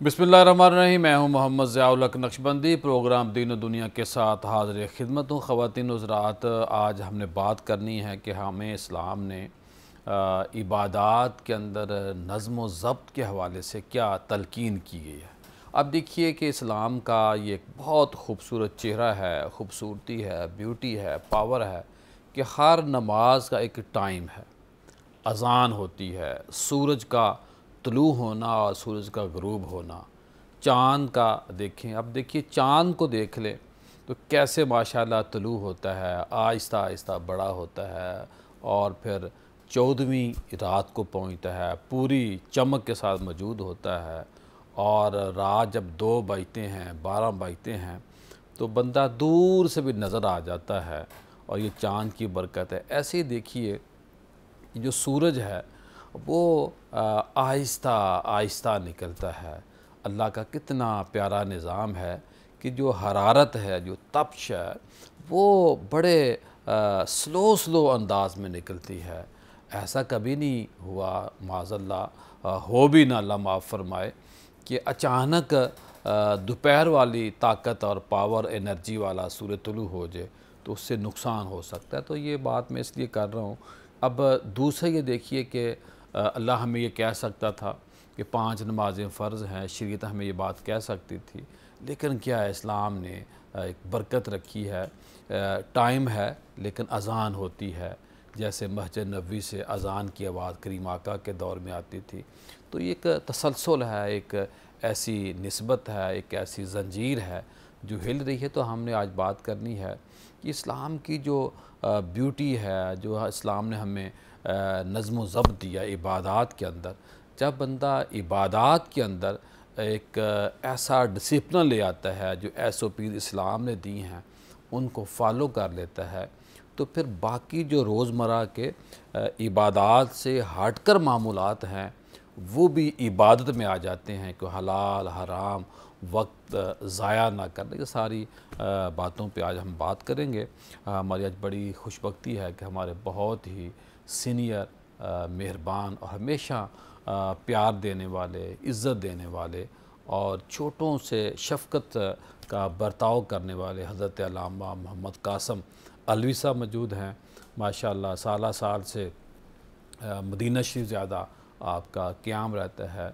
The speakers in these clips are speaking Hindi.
बिस्मिल्लाहिर्रहमानिर्रहीम। मैं हूँ मोहम्मद ज़ियाउल हक नक्शबंदी। प्रोग्राम दीन और दुनिया के साथ हाज़िर खिदमत हूँ। ख़वातीन हज़रात, आज हमने बात करनी है कि हमें इस्लाम ने इबादात के अंदर नज़्म व ज़ब्त के हवाले से क्या तलकीन की गई है। अब देखिए कि इस्लाम का ये एक बहुत खूबसूरत चेहरा है, खूबसूरती है, ब्यूटी है, पावर है कि हर नमाज का एक टाइम है। अज़ान होती है, सूरज का तुलू होना और सूरज का ग़ुरूब होना, चाँद का देखें। अब देखिए चाँद को देख लें तो कैसे माशाल्लाह तुलू होता है, आहिस्ता आहिस्ता बड़ा होता है और फिर 14वीं रात को पहुँचता है, पूरी चमक के साथ मौजूद होता है। और रात जब 2 बजते हैं, 12 बजते हैं तो बंदा दूर से भी नज़र आ जाता है और ये चाँद की बरकत है। ऐसे ही देखिए जो सूरज है वो आहिस्ता आहिस्ता निकलता है। अल्लाह का कितना प्यारा निज़ाम है कि जो हरारत है, जो तपश है, वो बड़े स्लो स्लो अंदाज में निकलती है। ऐसा कभी नहीं हुआ, माज़अल्लाह हो भी ना, अल्लाह माफ़ फरमाए, कि अचानक दोपहर वाली ताकत और पावर एनर्जी वाला सूरज तुलू हो जाए तो उससे नुकसान हो सकता है। तो ये बात मैं इसलिए कर रहा हूँ। अब दूसरा ये देखिए कि अल्लाह हमें ये कह सकता था कि 5 नमाज़ें फ़र्ज़ हैं, शरीयत हमें ये बात कह सकती थी, लेकिन क्या है, इस्लाम ने एक बरकत रखी है। टाइम है लेकिन अज़ान होती है, जैसे मस्जिद नबवी से अज़ान की आवाज़ करीम आका के दौर में आती थी। तो ये एक तसलसल है, एक ऐसी निस्बत है, एक ऐसी ज़ंजीर है जो हिल रही है। तो हमने आज बात करनी है कि इस्लाम की जो ब्यूटी है, जो इस्लाम ने हमें नज़्म व ज़ब्त दिया इबादात के अंदर। जब बंदा इबादात के अंदर एक ऐसा डिसिप्लिन ले आता है, जो SOP इस्लाम ने दी हैं उनको फॉलो कर लेता है, तो फिर बाकी जो रोज़मर्रा के इबादात से हटकर मामूलात हैं वो भी इबादत में आ जाते हैं कि हलाल हराम वक्त ज़ाया ना करने। ये सारी बातों पे आज हम बात करेंगे। हमारी आज बड़ी खुशबख्ती है कि हमारे बहुत ही सीनियर, मेहरबान और हमेशा प्यार देने वाले, इज़्ज़त देने वाले और छोटों से शफ़क़त का बर्ताव करने वाले हज़रत अल्लामा मोहम्मद कासिम अलवी साहब मौजूद हैं। माशाअल्लाह साल साल से मदीना शरीफ ज़्यादा आपका क़याम रहता है।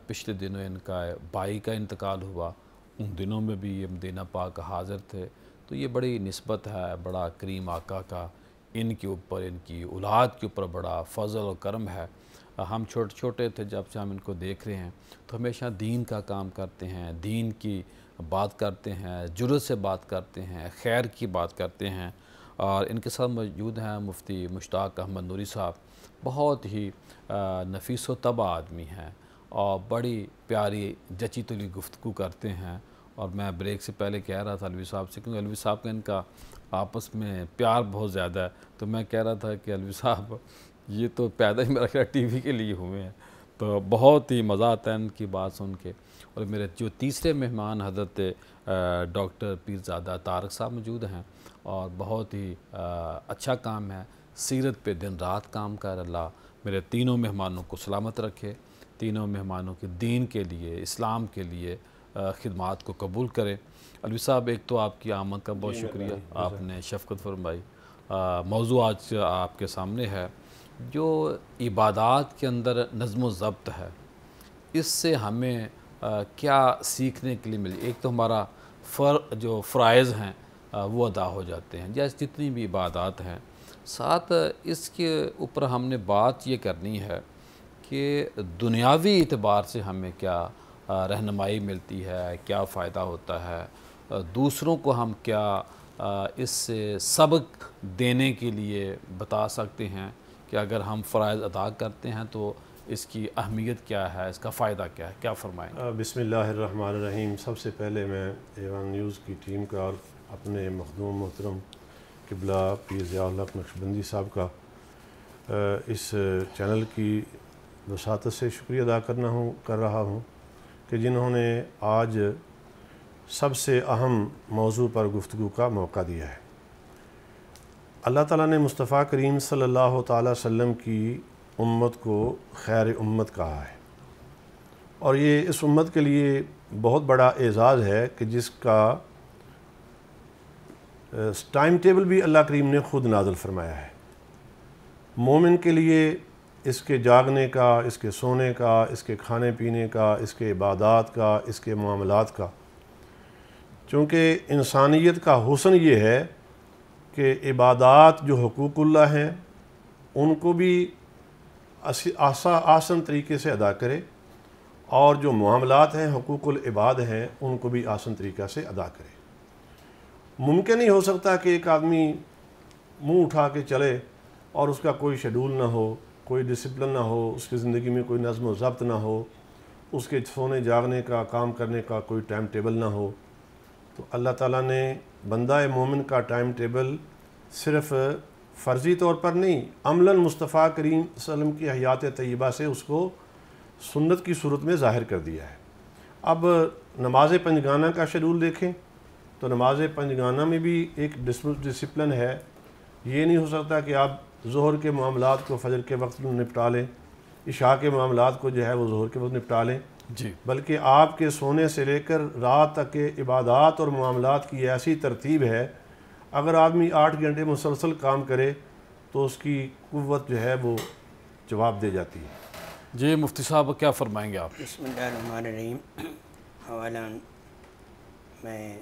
पिछले दिनों इनका भाई का इंतकाल हुआ, उन दिनों में भी ये मदीना पाक हाज़िर थे। तो ये बड़ी निस्बत है, बड़ा करीम आका का इनके ऊपर, इनकी औलाद के ऊपर बड़ा फ़ज़ल और करम है। हम छोटे छोटे थे जब से हम इनको देख रहे हैं तो हमेशा दीन का काम करते हैं, दीन की बात करते हैं, जुर्रत से बात करते हैं, खैर की बात करते हैं। और इनके साथ मौजूद हैं मुफ्ती मुश्ताक अहमद नूरी साहब, बहुत ही नफीस व तबा आदमी हैं और बड़ी प्यारी जची तुली गुफ्तगू करते हैं। और मैं ब्रेक से पहले कह रहा था अलवी साहब से, क्योंकि अलवी साहब का इनका आपस में प्यार बहुत ज़्यादा है, तो मैं कह रहा था कि अलवी साहब ये तो पैदा ही मेरा ख्याल TV के लिए हुए हैं। तो बहुत ही मज़ा आता है इनकी बात सुन के। और मेरे जो तीसरे मेहमान हज़रत डॉक्टर पीरज़ादा तारक साहब मौजूद हैं और बहुत ही अच्छा काम है, सीरत पे दिन रात काम कर। अल्लाह मेरे तीनों मेहमानों को सलामत रखे, तीनों मेहमानों के दीन के लिए, इस्लाम के लिए खिदमात को कबूल करें। अलवी साहब, एक तो आपकी आमद का बहुत शुक्रिया, आपने शफ़क़त फरमाई। मौज़ू आज आपके सामने है जो इबादात के अंदर नज़्म व ज़ब्त है, इससे हमें क्या सीखने के लिए मिले। एक तो हमारा जो फ़राइज़ हैं वो अदा हो जाते हैं, जैसे जितनी भी इबादात हैं। साथ इसके ऊपर हमने बात ये करनी है कि दुनियावी एतबार से हमें क्या रहनुमाई मिलती है, क्या फ़ायदा होता है, दूसरों को हम क्या इससे सबक देने के लिए बता सकते हैं कि अगर हम फ़राइज़ अदा करते हैं तो इसकी अहमियत क्या है, इसका फ़ायदा क्या है, क्या फ़रमाएँगे? बिस्मिल्लाहिर्रहमानिर्रहीम। सबसे पहले मैं A1 न्यूज़ की टीम का और अपने मखदूम मोहतरम क़िबला पीर ज़ियाउल हक नक्शबंदी साहब का इस चैनल की वसातत से शुक्रिया अदा कर रहा हूँ कि जिन्होंने आज सबसे अहम मौजू पर गुफ्तगू का मौका दिया है। अल्लाह ताला ने मुस्तफ़ा करीम सल्लल्लाहु तआला वसल्लम की उम्मत को खैर उम्मत कहा है और ये इस उम्मत के लिए बहुत बड़ा एज़ाज़ है कि जिसका टाइम टेबल भी अल्लाह करीम ने ख़ुद नाज़िल फरमाया है। मोमिन के लिए इसके जागने का, इसके सोने का, इसके खाने पीने का, इसके इबादात का, इसके मामलात का, चूँकि इंसानियत का हुस्न ये है कि इबादात जो हुकूकुल्लाह हैं उनको भी आसान तरीके से अदा करे, और जो मामलात हैं हुकूकुल इबाद हैं उनको भी आसान तरीक़ा से अदा करे। मुमकिन नहीं हो सकता कि एक आदमी मुंह उठा के चले और उसका कोई शेड्यूल ना हो, कोई डिसिप्लिन ना हो, उसकी ज़िंदगी में कोई नज़्म व ज़ब्त ना हो, उसके सोने जागने का, काम करने का कोई टाइम टेबल ना हो। तो अल्लाह ताला ने बंदा मोमिन का टाइम टेबल सिर्फ़ फ़र्ज़ी तौर पर नहीं, अमलन मुस्तफ़ा करीम सल्लल्लाहु अलैहि वसल्लम की हयात तय्यबा से उसको सुन्नत की सूरत में ज़ाहिर कर दिया है। अब नमाज पंजगाना का शेड्यूल देखें तो नमाज पंजगाना में भी एक डिसिप्लिन है। ये नहीं हो सकता कि आप ज़ोहर के मामलात को फ़जर के वक्त निपटा लें, इशा के मामलात को जो है वो ज़ोहर के वक्त निपटा लें जी, बल्कि आपके सोने से लेकर रात तक के इबादात और मामलात की ऐसी तरतीब है, अगर आदमी 8 घंटे मुसलसल काम करे तो उसकी कुव्वत जो है वो जवाब दे जाती है। जी मुफ्ती साहब क्या फरमाएंगे आप? बिस्मिल्लाहिर्रहमानिर्रहीम। अवलन मैं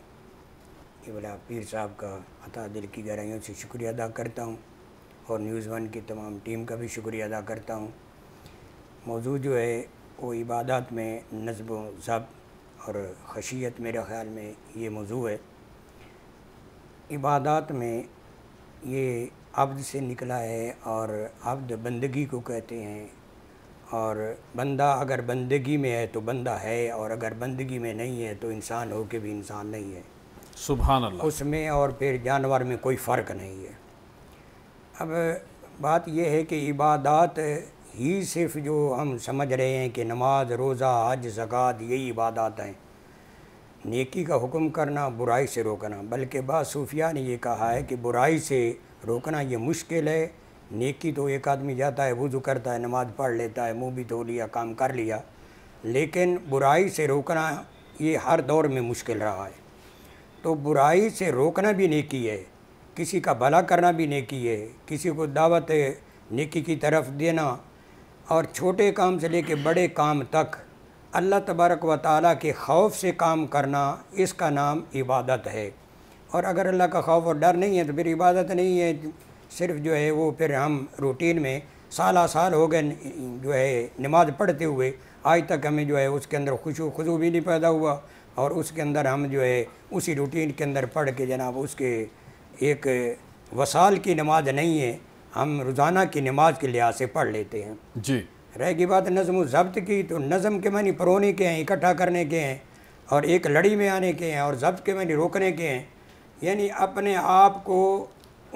इबला पीर साहब का अता दिल की गहराइयों से शुक्रिया अदा करता हूँ और न्यूज़ वन की तमाम टीम का भी शुक्रिया अदा करता हूँ। मौजूद जो है वो इबादत में नज़्म व ज़ब्त और खशियत, मेरे ख़्याल में ये मौजू है। इबादत में ये अब्द से निकला है और अब्द बंदगी को कहते हैं, और बंदा अगर बंदगी में है तो बंदा है, और अगर बंदगी में नहीं है तो इंसान हो के भी इंसान नहीं है। सुभान अल्लाह। उसमें और फिर जानवर में कोई फ़र्क नहीं है। अब बात यह है कि इबादत ही सिर्फ जो हम समझ रहे हैं कि नमाज, रोज़ा, हज, ज़कात यही इबादत हैं, नेकी का हुक्म करना, बुराई से रोकना, बल्कि बाद सूफिया ने ये कहा है कि बुराई से रोकना ये मुश्किल है। नेकी तो एक आदमी जाता है, वुज़ू करता है, नमाज पढ़ लेता है, मुँह भी धो लिया, काम कर लिया, लेकिन बुराई से रोकना ये हर दौर में मुश्किल रहा है। तो बुराई से रोकना भी नेकी है, किसी का भला करना भी नेकी है, किसी को दावत नेकी की तरफ देना, और छोटे काम से लेके बड़े काम तक अल्लाह तबारक व तआला के खौफ से काम करना, इसका नाम इबादत है। और अगर अल्लाह का खौफ और डर नहीं है तो फिर इबादत नहीं है, सिर्फ जो है वो फिर हम रूटीन में साल हो गए जो है नमाज पढ़ते हुए, आज तक हमें जो है उसके अंदर खुशू भी नहीं पैदा हुआ, और उसके अंदर हम जो है उसी रूटीन के अंदर पढ़ के जनाब उसके एक वसाल की नमाज नहीं है, हम रोज़ाना की नमाज के लिहाज से पढ़ लेते हैं जी। रहेगी बात नज़्म व ज़ब्त की, तो नज़म के मानी परोने के हैं, इकट्ठा करने के हैं, और एक लड़ी में आने के हैं, और ज़ब्त के मानी रोकने के हैं, यानी अपने आप को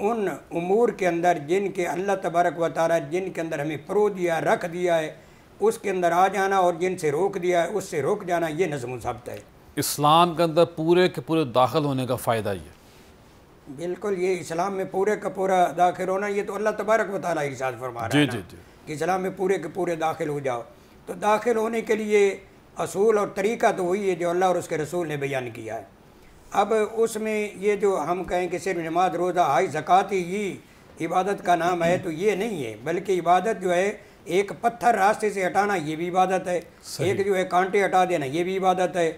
उन उमूर के अंदर जिनके अल्लाह तबारक व तआला जिनके अंदर हमें परो दिया, रख दिया है, उसके अंदर आ जाना, और जिनसे रोक दिया है उससे रोक जाना, ये नज़्म व ज़ब्त है। इस्लाम के अंदर पूरे के पूरे दाखिल होने का फ़ायदा ये बिल्कुल, ये इस्लाम में पूरे का पूरा दाखिल होना, ये तो अल्लाह तबारक व तआला इरशाद फरमा रहा है ना कि इस्लाम में पूरे के पूरे दाखिल हो जाओ। तो दाखिल होने के लिए असूल और तरीक़ा तो वही है जो अल्लाह और उसके रसूल ने बयान किया है। अब उसमें ये जो हम कहें कि सिर्फ नमाज, रोज़ा, हज, ज़कात ही इबादत का नाम है, तो ये नहीं है, बल्कि इबादत जो है एक पत्थर रास्ते से हटाना ये भी इबादत है, एक जो है कांटे हटा देना ये भी इबादत है,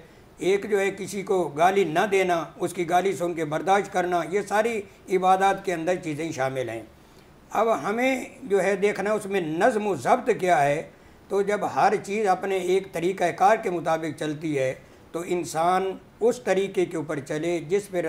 एक जो है किसी को गाली ना देना, उसकी गाली सुन के बर्दाश्त करना, ये सारी इबादत के अंदर चीज़ें शामिल हैं। अब हमें जो है देखना उसमें नज़्म व ज़ब्त क्या है। तो जब हर चीज़ अपने एक तरीक़ाकार के मुताबिक चलती है तो इंसान उस तरीके के ऊपर चले जिस पर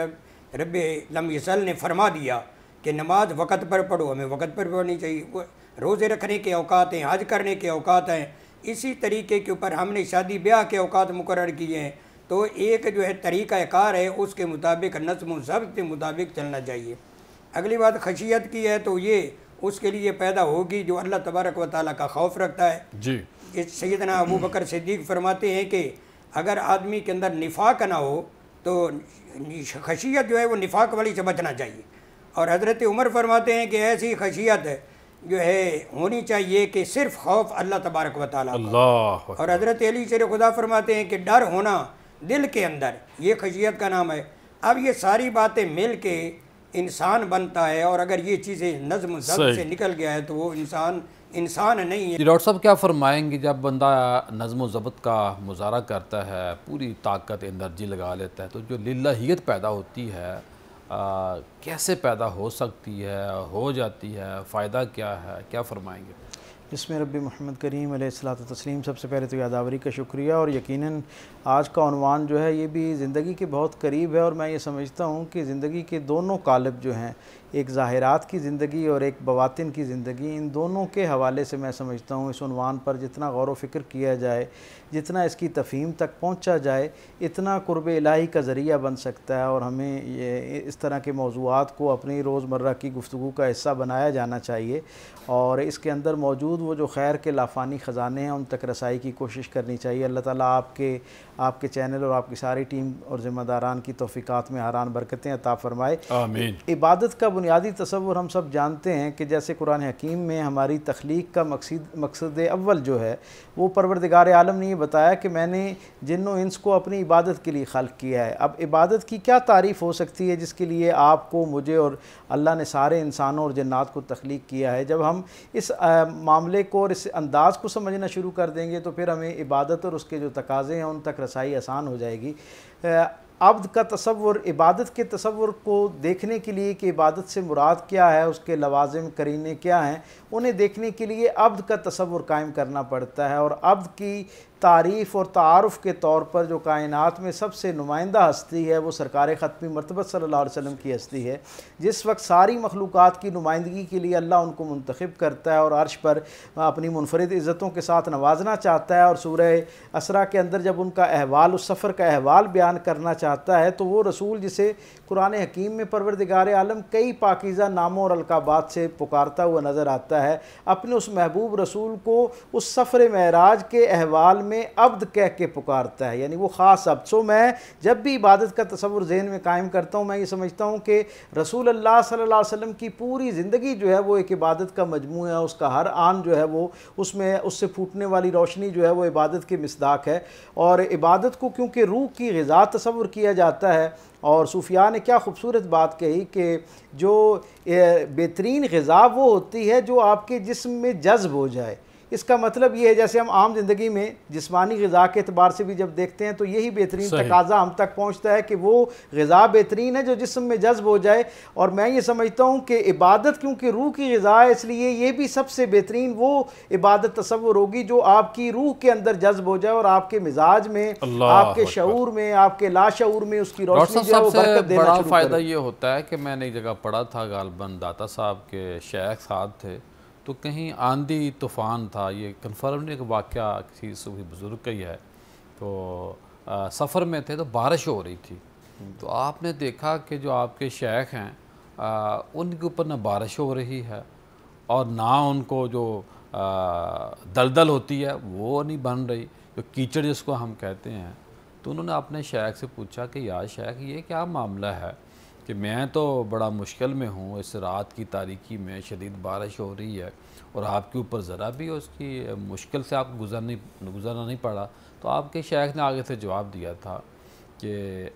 रब लम यसल ने फरमा दिया कि नमाज वक़्त पर पढ़ो, हमें वक़्त पर पढ़नी चाहिए, रोज़े रखने के औकात हैं, हज करने के औकात हैं, इसी तरीके के ऊपर हमने शादी ब्याह के औकात मुकर्रर किए हैं। तो एक जो है तरीक़ाकार है, उसके मुताबिक नज़्म व ज़ब्त के मुताबिक चलना चाहिए। अगली बात खशियत की है, तो ये उसके लिए पैदा होगी जो अल्लाह तबारक व तआला का खौफ रखता है जी। इस सैयदना अबू बकर सिद्दीक़ फरमाते हैं कि अगर आदमी के अंदर निफाक ना हो तो खशियत जो है वो निफाक वाली से बचना चाहिए। और हज़रत उमर फरमाते हैं कि ऐसी खशियत जो है होनी चाहिए कि सिर्फ खौफ अल्लाह तबारक व तआला अल्लाह। और हज़रत अली शेर खुदा फरमाते हैं कि डर होना दिल के अंदर, ये खशियत का नाम है। अब ये सारी बातें मिल के इंसान बनता है, और अगर ये चीज़ें नज़्म ज़ब्त से निकल गया है तो वो इंसान नहीं है। डॉक्टर साहब क्या फरमाएंगे, जब बंदा नज़्म ज़ब्त का मुजाहरा करता है, पूरी ताकत एनर्जी लगा लेता है, तो जो लिल्लाहियत पैदा होती है कैसे पैदा हो सकती है, हो जाती है, फ़ायदा क्या है, क्या फरमाएंगे? इसमें रब्बी मोहम्मद करीम अलैहिस्सलातु तस्लीम, सबसे पहले तो यादावरी का शुक्रिया। और यकीनन आज का उन्वान जो है ये भी ज़िंदगी के बहुत करीब है, और मैं ये समझता हूँ कि ज़िंदगी के दोनों कालिब जो हैं, एक ज़ाहिरात की ज़िंदगी और एक बवातिन की ज़िंदगी, इन दोनों के हवाले से मैं समझता हूँ इस उन्वान पर जितना गौर व फ़िक्र किया जाए, जितना इसकी तफ़हीम तक पहुँचा जाए, इतना कुर्ब इलाही का ज़रिया बन सकता है। और हमें ये इस तरह के मौज़ूआत को अपनी रोज़मर्रा की गुफ्तगू का हिस्सा बनाया जाना चाहिए, और इसके अंदर मौजूद वो जो खैर के लाफानी ख़जाने हैं उन तक रसाई की कोशिश करनी चाहिए। अल्लाह ताला आपके चैनल और आपकी सारी टीम और ज़िम्मेदारान की तौफ़ीक़ात में हारान बरकतें अता फ़रमाए। आमीन। इबादत का बुनियादी तसव्वुर हम सब जानते हैं कि जैसे कुरान हकीम में हमारी तख्लीक का मकसद अव्वल जो है वो परवरदिगार आलम ने ये बताया कि मैंने जिन्नो इंस को अपनी इबादत के लिए खल्क़ किया है। अब इबादत की क्या तारीफ़ हो सकती है जिसके लिए आपको, मुझे और अल्लाह ने सारे इंसानों और जन्नात को तख्लीक किया है। जब हम इस मामले को और इस अंदाज़ को समझना शुरू कर देंगे तो फिर हमें इबादत और उसके जो तकाज़े हैं उन तक रसाई आसान हो जाएगी। अब्द का तसव्वुर, इबादत के तसव्वुर को देखने के लिए कि इबादत से मुराद क्या है, उसके लवाज़िम करीने क्या हैं, उन्हें देखने के लिए अब्द का तसव्वुर कायम करना पड़ता है। और अब्द की तारीफ़ और तारुफ़ के तौर पर जो कायनात में सबसे नुमाइंदा हस्ती है वो सरकार ख़त्मी मरतबत सल्लल्लाहु अलैहि वसल्लम की हस्ती है। जिस वक्त सारी मखलूक़ात की नुमाइंदगी के लिए अल्लाह उनको मुंतखब करता है और अर्श पर अपनी मुनफरिद इज़्ज़तों के साथ नवाजना चाहता है, और सूरह असरा के अंदर जब उनका अहवाल, उस सफ़र का अहवाल बयान करना चाहता है, तो वो रसूल जिसे कुरान हकीम में परवरदिगार आलम कई पाकीज़ा नामों और अलकाबात से पुकारता हुआ नज़र आता है, अपने उस महबूब रसूल को उस सफ़र मेराज के अहवाल में अब्द कह के पुकारता है, यानी वो ख़ास अब्द। सो मैं जब भी इबादत का तसव्वुर ज़हन में कायम करता हूँ, मैं ये समझता हूँ कि रसूल अल्लाह सल्लल्लाहु अलैहि वसल्लम की पूरी ज़िंदगी जो है वो एक इबादत का मजमू है। उसका हर आन जो है वो उसमें उससे फूटने वाली रोशनी जो है वो इबादत की मिसदाक है। और इबादत को क्योंकि रूह की ग़िज़ा तसव्वुर किया जाता है, और सूफिया ने क्या खूबसूरत बात कही कि जो बेहतरीन ग़िज़ा वो होती है जो आपके जिस्म में जज्ब हो जाए। इसका मतलब ये है, जैसे हम आम ज़िंदगी में जिस्मानी ग़िज़ा के अतबार से भी जब देखते हैं तो यही बेहतरीन तकाज़ा हम तक पहुँचता है कि वो ग़िज़ा बेहतरीन है जो जिस्म में जज्ब हो जाए। और मैं ये समझता हूँ कि इबादत क्योंकि रूह की ग़िज़ा है, इसलिए ये भी सबसे बेहतरीन वो इबादत तसव्वुर होगी जो आपकी रूह के अंदर जज्ब हो जाए और आपके मिजाज में, आपके शऊर में, आपके लाशऊर में उसकी रोशनी जो है वो बरकत देना शुरू करे। फ़ायदा ये होता है कि मैंने एक जगह पढ़ा था, गालबन दाता साहब के शेख साहब थे, तो कहीं आंधी तूफ़ान था, ये कन्फर्म नहीं कि वाक़या किसी सूफी बुज़ुर्ग का ही है, तो सफ़र में थे तो बारिश हो रही थी, तो आपने देखा कि जो आपके शेख हैं उनके ऊपर ना बारिश हो रही है और ना उनको जो दलदल होती है वो नहीं बन रही, जो कीचड़ जिसको हम कहते हैं। तो उन्होंने अपने शेख से पूछा कि यार शेख ये क्या मामला है कि मैं तो बड़ा मुश्किल में हूँ, इस रात की तारीकी में शदीद बारिश हो रही है और आपके ऊपर ज़रा भी उसकी मुश्किल से आपको गुज़रना नहीं पड़ा। तो आपके शेख ने आगे से जवाब दिया था कि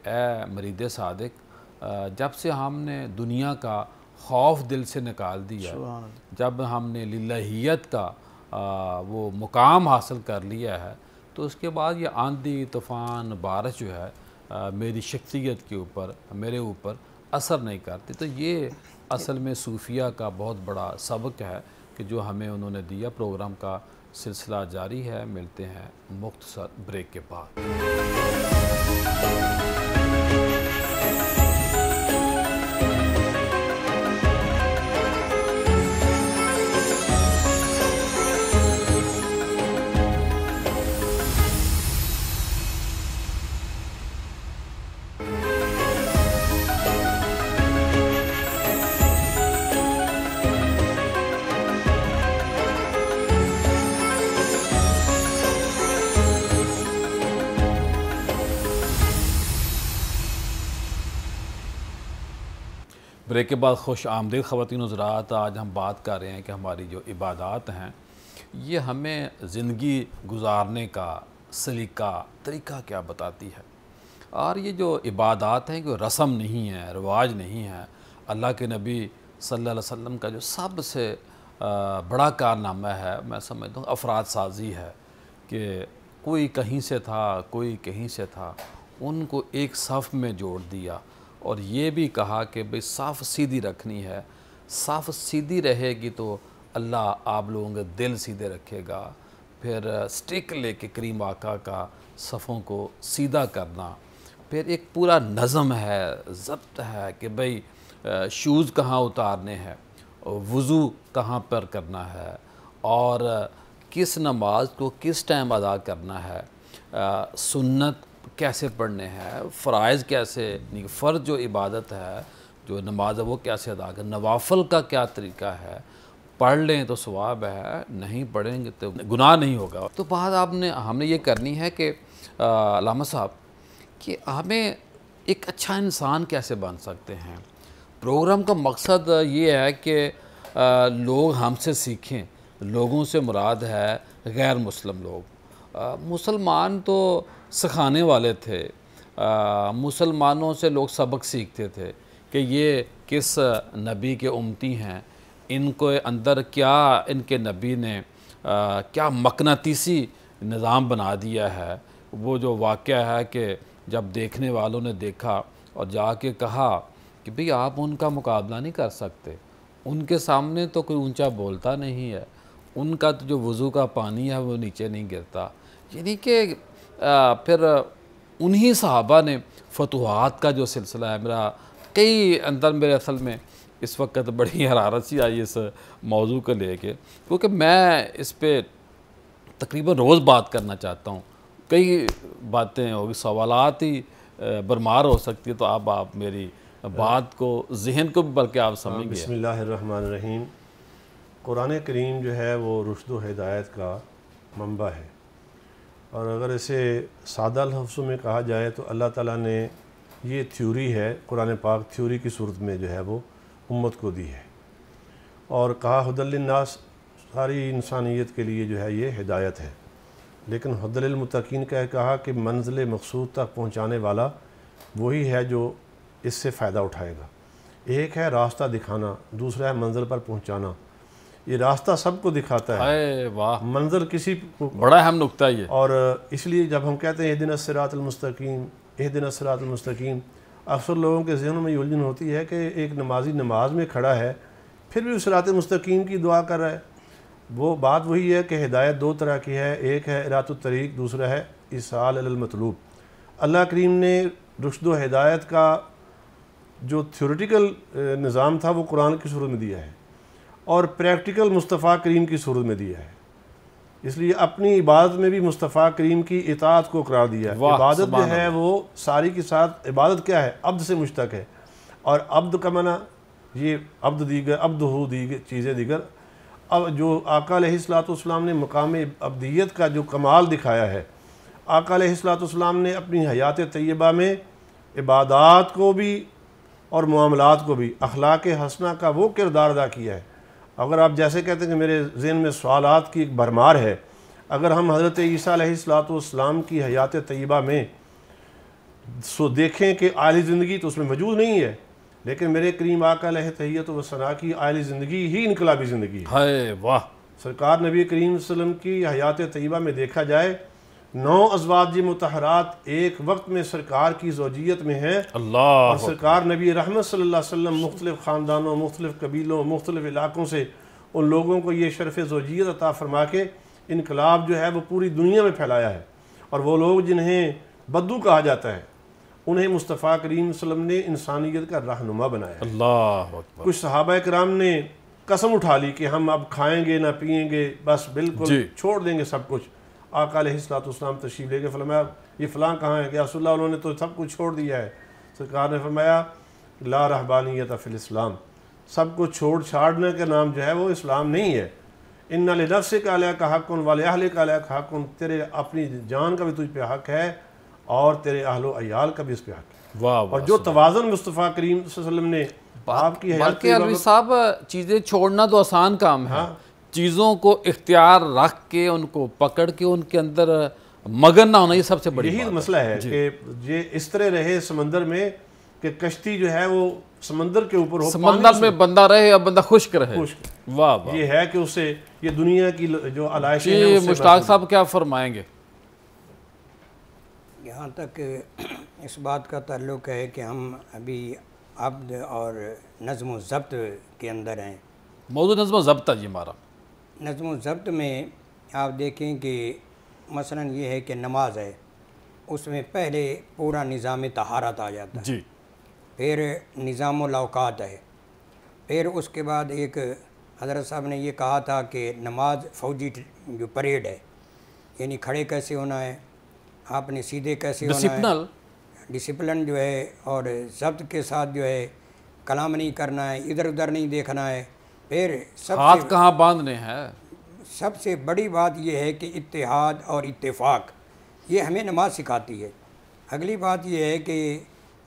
ए मरीद सादिक, जब से हमने दुनिया का खौफ दिल से निकाल दिया, जब हमने लिल्लाहियत का वो मुकाम हासिल कर लिया है, तो उसके बाद ये आंधी तूफ़ान बारिश जो है मेरी शख्सियत के ऊपर, मेरे ऊपर असर नहीं करती। तो ये असल में सूफिया का बहुत बड़ा सबक है कि जो हमें उन्होंने दिया। प्रोग्राम का सिलसिला जारी है, मिलते हैं मुख्तसर ब्रेक के बाद। ब्रेक के बाद खुश आमदीद ख़वातीन हज़रात। आज हम बात कर रहे हैं कि हमारी जो इबादत हैं ये हमें ज़िंदगी गुजारने का सलीका तरीका क्या बताती है। और ये जो इबादत हैं कोई रस्म नहीं है, रिवाज नहीं है। अल्लाह के नबी सल्लल्लाहु अलैहि वसल्लम का जो सबसे बड़ा कारनामा है, मैं समझता हूँ अफराद साजी है कि कोई कहीं से था, कोई कहीं से था, उनको एक सफ़ में जोड़ दिया और ये भी कहा कि भाई साफ़ सीधी रखनी है। साफ़ सीधी रहेगी तो अल्लाह आप लोगों के दिल सीधे रखेगा। फिर स्टिक लेके करीम आका का सफ़ों को सीधा करना, फिर एक पूरा नज़म है, ज़ब्त है कि भाई शूज़ कहाँ उतारने हैं, वज़ू कहाँ पर करना है और किस नमाज को किस टाइम अदा करना है, सुन्नत कैसे पढ़ने हैं, फ़राइज़ कैसे, फ़र्ज़ जो इबादत है जो नमाज है वो कैसे अदा कर, नवाफ़िल का क्या तरीका है, पढ़ लें तो सवाब है, नहीं पढ़ेंगे तो गुनाह नहीं होगा। तो बात हमने ये करनी है कि अल्लामा साहब कि हमें एक अच्छा इंसान कैसे बन सकते हैं। प्रोग्राम का मकसद ये है कि लोग हमसे सीखें। लोगों से मुराद है गैर मुस्लिम लोग। मुसलमान तो सिखाने वाले थे, मुसलमानों से लोग सबक सीखते थे कि ये किस नबी के उम्मती हैं, इनको अंदर क्या इनके नबी ने क्या मकनातीसी निज़ाम बना दिया है। वो जो वाक़या है कि जब देखने वालों ने देखा और जाके कहा कि भाई आप उनका मुकाबला नहीं कर सकते, उनके सामने तो कोई ऊंचा बोलता नहीं है, उनका तो जो वज़ू का पानी है वो नीचे नहीं गिरता। यानी कि फिर उन्हीं सहाबा ने फतुहात का जो सिलसिला है, मेरा कई अंदर मेरे असल में इस वक्त बड़ी हरारत सी आई इस मौजू को लेके, क्योंकि मैं इस पे तकरीबन रोज़ बात करना चाहता हूँ। कई बातें होगी, सवालात ही बरमार हो सकती है, तो आप मेरी बात को जहन को भी बल्कि आप समझेंगे। बिस्मिल्लाहिर्रहमानिर्रहीम। कुरान करीम जो है वो रुश्द व हिदायत का मंबा है, और अगर इसे सादा लफ्ज़ों में कहा जाए तो अल्लाह ताला ने ये थ्योरी है, कुरान पाक थ्योरी की सूरत में जो है वो उम्मत को दी है और कहा हुदल लिन्नास, सारी इंसानियत के लिए जो है ये हिदायत है। लेकिन हुदल लिल मुत्तकीन का कहा कि मंजिल मकसूद तक पहुँचाने वाला वही है जो इससे फ़ायदा उठाएगा। एक है रास्ता दिखाना, दूसरा है मंजिल पर पहुँचाना। ये रास्ता सबको दिखाता है, वाह, मंजिल किसी को, बड़ा अहम नुक्ता ये। और इसलिए जब हम कहते हैं इहदिनस सिरातल मुस्तकीम, इहदिनस सिरातल मुस्तकीम, अक्सर लोगों के ज़हनों में ये उलझन होती है कि एक नमाजी नमाज में खड़ा है फिर भी उस सिरातल मुस्तकीम की दुआ कर रहा है। वो बात वही है कि हिदायत दो तरह की है, एक है इरातुत तरीक़, दूसरा है इसाल अल मतलूब। अल्लाह करीम ने रुश्द व हिदायत का जो थ्योरेटिकल निज़ाम था वो कुरान की सूरत में दिया है और प्रैक्टिकल मुस्तफ़ा करीम की सूरत में दिया है। इसलिए अपनी इबादत में भी मुस्तफ़ा करीम की इताअत को करार दिया है। इबादत जो है वो सारी के साथ, इबादत क्या है, अब्द से मुश्तक है, और अब्द का मना ये अब्द दीगर, अब्द हो दीगर चीज़ें दीगर। अब जो आका अलैहिस्सलाम ने मकाम अब्दियत का जो कमाल दिखाया है, आका अलैहिस्सलाम ने अपनी हयात तैयबा में इबादात को भी और मुआमलात को भी अखलाक हसना का वो किरदार अदा किया है। अगर आप जैसे कहते हैं कि मेरे ज़हन में सवालात की एक भरमार है, अगर हम हज़रत ईसा अलैहिस्सलाम की हयात तैयबा में देखें कि आली ज़िंदगी तो उसमें मौजूद नहीं है, लेकिन मेरे करीम आका अलैहित्तहिय्यत व सना की आली ज़िंदगी ही इनकलाबी ज़िंदगी है। वाह, सरकार नबी करीम सल्लल्लाहु अलैहि वसल्लम की हयात तैयबा में देखा जाए 9 अज़वाज मुतहरात एक वक्त में सरकार की ज़ौजियत में है। अल्लाह, और सरकार नबी रहमत सल्लल्लाहु अलैहि वसल्लम मुख्तलिफ़ ख़ानदानों, मुख्तलिफ़ कबीलों, मुख्तलिफ़ इलाक़ों से उन लोगों को ये शरफ़ ज़ौजियत अता फरमा के इनकलाब जो है वो पूरी दुनिया में फैलाया है। और वो लोग जिन्हें बद्दू कहा जाता है उन्हें मुस्तफ़ा करीम सल्लल्लाहु अलैहि वसल्लम ने इंसानियत का रहनुमा बनाया। अल्लाह, कुछ सहाबा कराम ने कसम उठा ली कि हम अब खाएँगे ना पिएँगे, बस बिल्कुल छोड़ देंगे सब कुछ। आका अलैहिस्सलाम तशरीफ़ लेके फरमाया ये फ़लाँ कहाँ है, क्या रसूलुल्लाह, उन्होंने तो सब कुछ छोड़ दिया है। सरकार ने फरमाया ला रहबानियत फ़िल इस्लाम, सब कुछ छोड़ छाड़ने का नाम जो है वो इस्लाम नहीं है। इन्ना लिनफ़्सिका अलैका हक़्क़ुन व लिअहलिका अलैका हक़्क़ुन, तेरे अपनी जान का भी तुझ पे हक़ है और तेरे अहलो अयाल का भी इस पे हक़ है। वाह, और जो तवाज़ुन मुस्तफ़ा करीम सल्लल्लाहु अलैहि वसल्लम ने आपकी बल्कि अलवी साहब चीज़ें छोड़ना तो आसान काम है, चीज़ों को इख्तियार रख के उनको पकड़ के उनके अंदर मगन ना होना, ये सबसे बड़ी यही मसला है कि ये इस तरह रहे समंदर में कि कश्ती जो है वो समंदर के ऊपर हो, समंदर में बंदा रहे या बंदा खुश्क रहे। वाह वाह, ये है कि उससे ये दुनिया की जो आलाइशें हैं, मुश्ताक साहब क्या फरमाएंगे? यहाँ तक इस बात का ताल्लुक़ है कि हम अभी अब्द और नज़्म ज़ब्त के अंदर हैं। मौजूद नज़्म ज़ब्त है जी हमारा। नज़्म ज़ब्त में आप देखें कि मसलन ये है कि नमाज है, उसमें पहले पूरा निज़ाम तहारत आ जाता है जी, फिर निज़ामुल औक़ात है, फिर उसके बाद एक हज़रत साहब ने ये कहा था कि नमाज फ़ौजी जो परेड है, यानी खड़े कैसे होना है, आपने सीधे कैसे होना है, डिसिप्लिन जो है, और ज़ब्त के साथ जो है कलाम नहीं करना है, इधर उधर नहीं देखना है, फिर हाथ कहाँ बांधने हैं। सबसे बड़ी बात यह है कि इत्तेहाद और इत्तेफाक ये हमें नमाज सिखाती है। अगली बात यह है कि